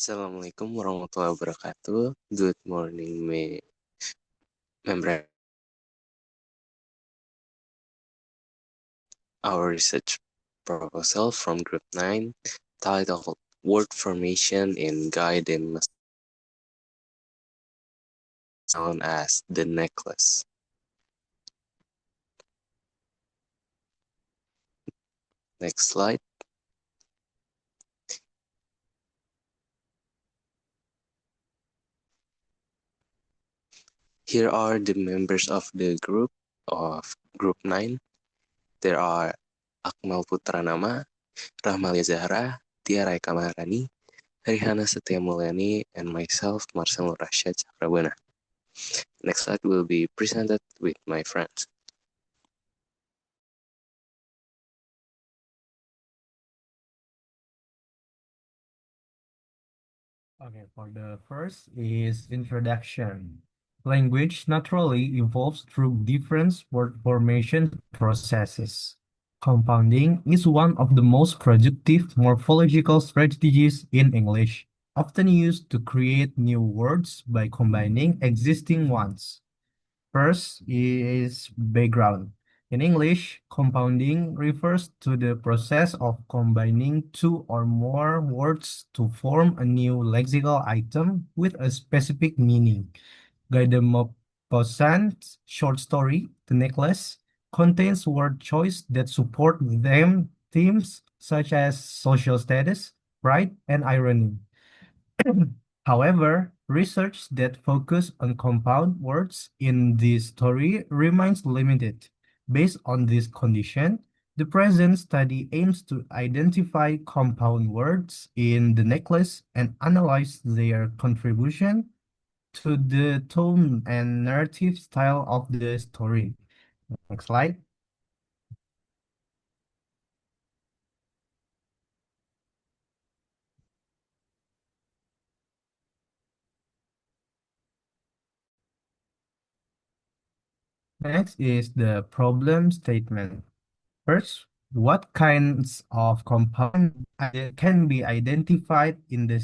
Assalamualaikum warahmatullahi wabarakatuh. Good morning, member. Our research proposal from Group 9 titled Word Formation in Gaiden known as the necklace. Next slide. Here are the members of the group of Group 9. There are Akmal Putranama, Rahmalia Zahra, Tia Raika Maharani, Rihana Setia Mulyani, and myself, Marcelo Rasya Chakrabana. Next slide will be presented with my friends. Okay, for the first is introduction. Language naturally evolves through different word formation processes. Compounding is one of the most productive morphological strategies in English, often used to create new words by combining existing ones. First is background. In English, compounding refers to the process of combining two or more words to form a new lexical item with a specific meaning. Guy de Maupassant's short story, The Necklace, contains word choice that support them themes such as social status, pride, and irony. However, research that focus on compound words in this story remains limited. Based on this condition, the present study aims to identify compound words in the necklace and analyze their contribution to the tone and narrative style of the story. Next slide. Next is the problem statement. First, what kinds of compound can be identified in the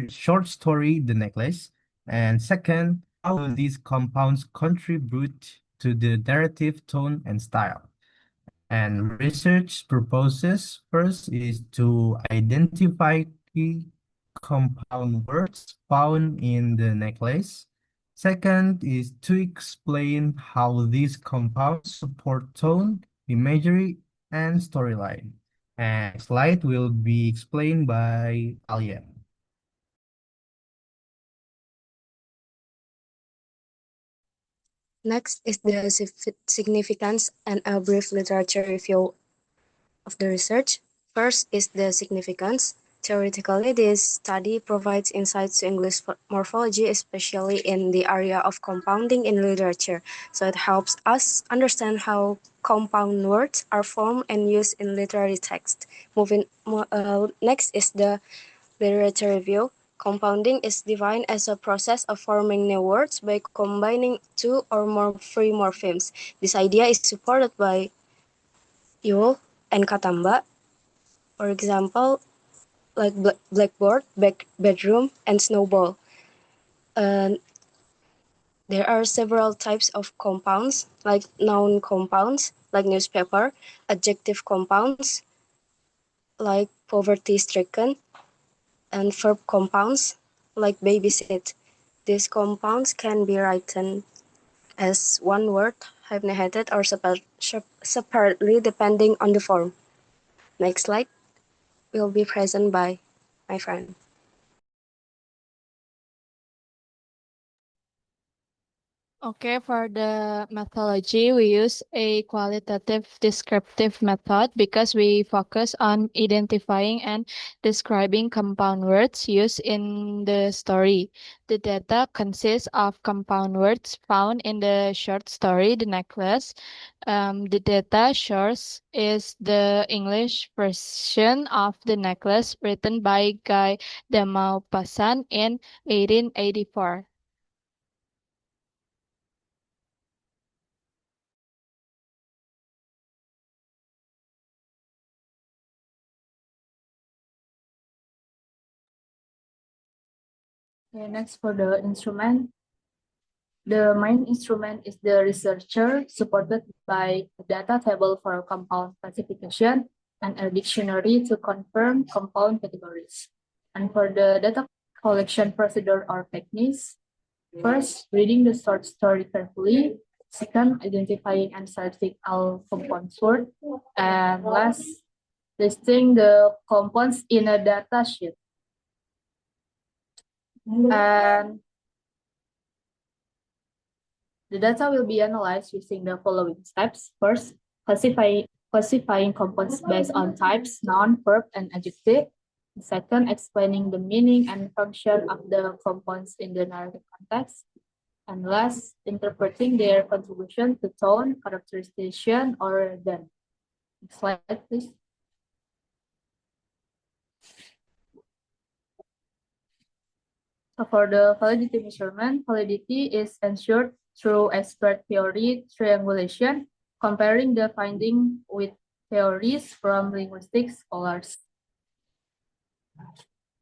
short story, The Necklace? And second, how will these compounds contribute to the narrative tone and style? And research proposes first is to identify key compound words found in the necklace. Second is to explain how these compounds support tone, imagery, and storyline. And slide will be explained by Alia. Next is the significance and a brief literature review of the research. First is the significance. Theoretically, this study provides insights to English morphology, especially in the area of compounding in literature. So it helps us understand how compound words are formed and used in literary text. Next is the literature review. Compounding is defined as a process of forming new words by combining two or more free morphemes. This idea is supported by Yule and Katamba. For example, like blackboard, bedroom, and snowball. Uh, there are several types of compounds, like noun compounds, like newspaper, adjective compounds, like poverty-stricken, and verb compounds, like babysit. These compounds can be written as one word, hyphenated, or separately depending on the form. Next slide will be present by my friend. Okay, for the methodology, we use a qualitative descriptive method because we focus on identifying and describing compound words used in the story. The data consists of compound words found in the short story, The Necklace. The data source is the English version of The Necklace written by Guy de Maupassant in 1884. Okay, next for the instrument. The main instrument is the researcher, supported by a data table for compound classification and a dictionary to confirm compound categories. And for the data collection procedure or techniques, first, reading the short story carefully. Second, identifying and selecting all compounds word. And last, listing the compounds in a data sheet. And the data will be analyzed using the following steps. First, classifying compounds based on types, noun, verb, and adjective. Second, explaining the meaning and function of the compounds in the narrative context. And last, interpreting their contribution to tone, characterization, or then. Next slide, please. So for the validity measurement, validity is ensured through expert theory triangulation, comparing the finding with theories from linguistic scholars,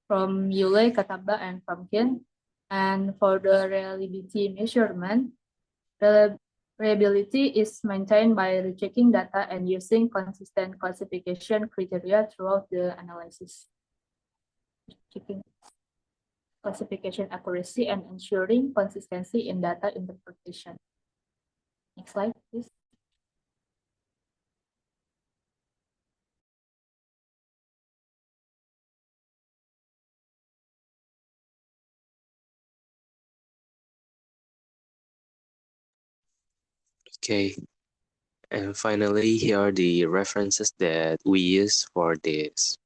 from Yule, Kataba, and Fromkin. And for the reliability measurement, reliability is maintained by rechecking data and using consistent classification criteria throughout the analysis. Checking classification accuracy and ensuring consistency in data interpretation. Next slide, please. Okay, and finally, here are the references that we use for this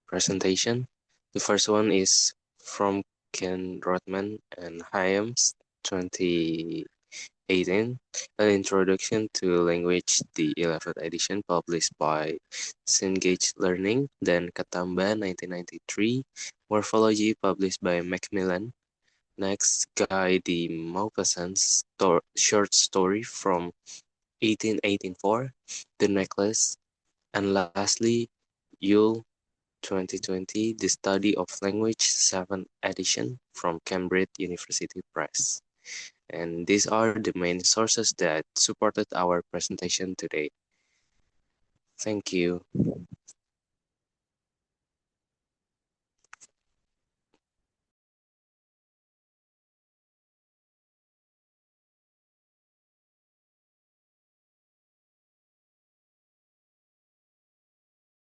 presentation. The first one is from Ken Rothman and Hyams, 2018, An Introduction to Language, the 11th edition, published by Cengage Learning. Then Katamba, 1993, Morphology, published by Macmillan. Next, Guy de Maupassant's short story from 1884, The Necklace. And lastly, Yule, 2020, The Study of Language, 7th edition from Cambridge University Press. And these are the main sources that supported our presentation today. Thank you.